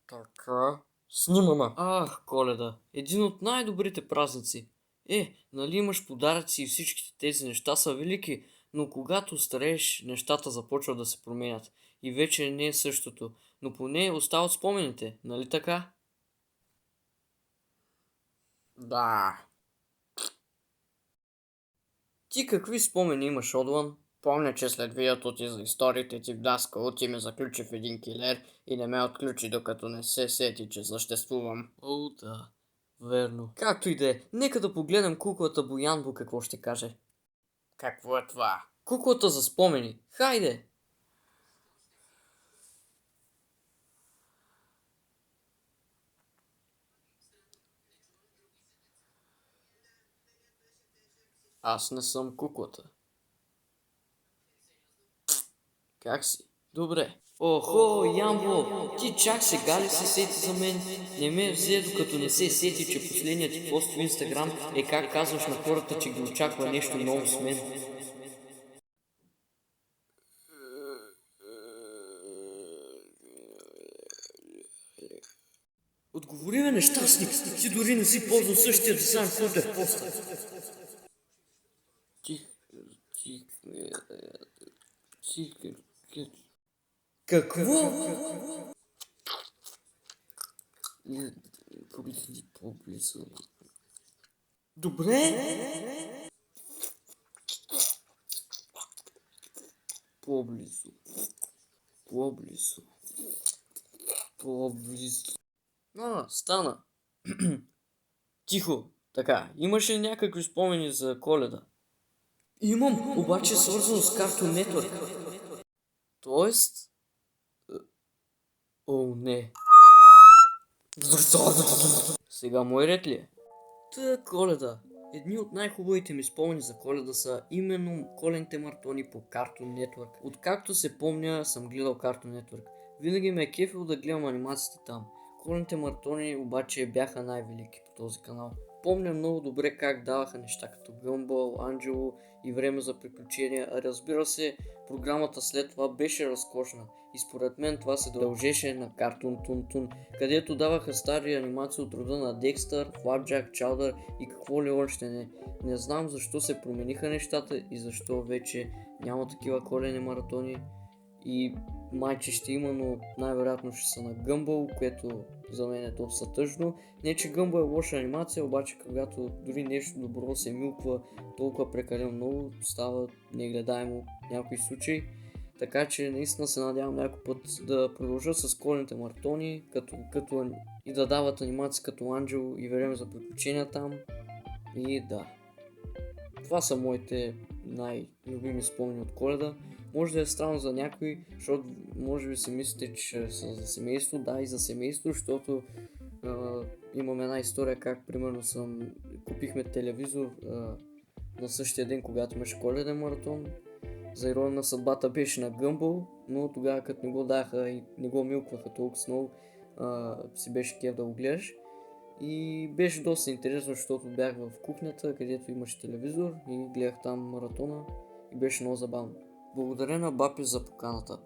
Така, снимаме. Ах, Коледа, един от най-добрите празници. Нали имаш подаръци и всичките тези неща са велики, но когато старееш, нещата започват да се променят. И вече не е същото, но поне остават спомените, нали така? Да, Ти какви спомени имаш, Одлан? помня, че след видеото ти за историите ти в Даскал, ти ме заключи в един килер и не ме отключи, докато не се сети, че съществувам. О, да, верно. Както и да е, нека да погледнем куклата Боянбо какво ще каже. Какво е това? Куклата за спомени, хайде! Аз не съм куклата. Как си? Добре. Охо, Ямбо, ти чак сега ли се сети за мен? Не ме взе, докато не се сети, че последният ти пост в Инстаграм е как казваш на хората, че ги очаква нещо ново с мен. Отговори ме, нещастник, ти дори не си ползвал същия дизайн, който е в поста. Ти... ти... ти... Какво? Поблизо. Добре? Поблизо. Поблизо. Поблизо. Стана. Тихо. Така, имаш ли някакви спомени за Коледа? Имам, обаче свързано с Cartoon Network. Тоест... О, не. Сега мой ред ли е? Коледа. Едни от най-хубавите ми спомени за Коледа са именно колените маратони по Cartoon Network. Откакто се помня, съм гледал Cartoon Network. Винаги ме е кефил да гледам анимациите там. Колените маратони обаче бяха най-велики по този канал. Помня много добре как даваха неща като Гъмбъл, Анджело и Време за приключения, а разбира се, програмата след това беше разкошна. И според мен това се дължеше на Cartoon Тун, където даваха стари анимации от рода на Декстър, Флапджак, Чаудър и какво ли още не. Не знам защо се промениха нещата и защо вече няма такива коледни маратони. И майче ще има, но най-вероятно ще са на Гъмбъл, което за мен е доста тъжно. Не, че Гъмбъл е лоша анимация, обаче когато дори нещо добро се милква толкова прекалено много, става негледаемо в някои случаи. Така че наистина се надявам някой път да продължат с коледните маратони, като и да дават анимации като Анджел и Време за приключения там. И да. Това са моите най-любими спомени от Коледа. Може да е странно за някой, защото може би си мислите, че са за семейство. Да, и за семейство, защото имам една история как примерно купихме телевизор на същия ден, когато имаше коледен маратон. За ирония на съдбата беше на Гъмбъл, но тогава като не го даха и не го милкваха толкова много, си беше кеф да го гледаш. И беше доста интересно, защото бях в кухнята, където имаше телевизор и гледах там маратона и беше много забавно. Благодаря на Бапи за поканата.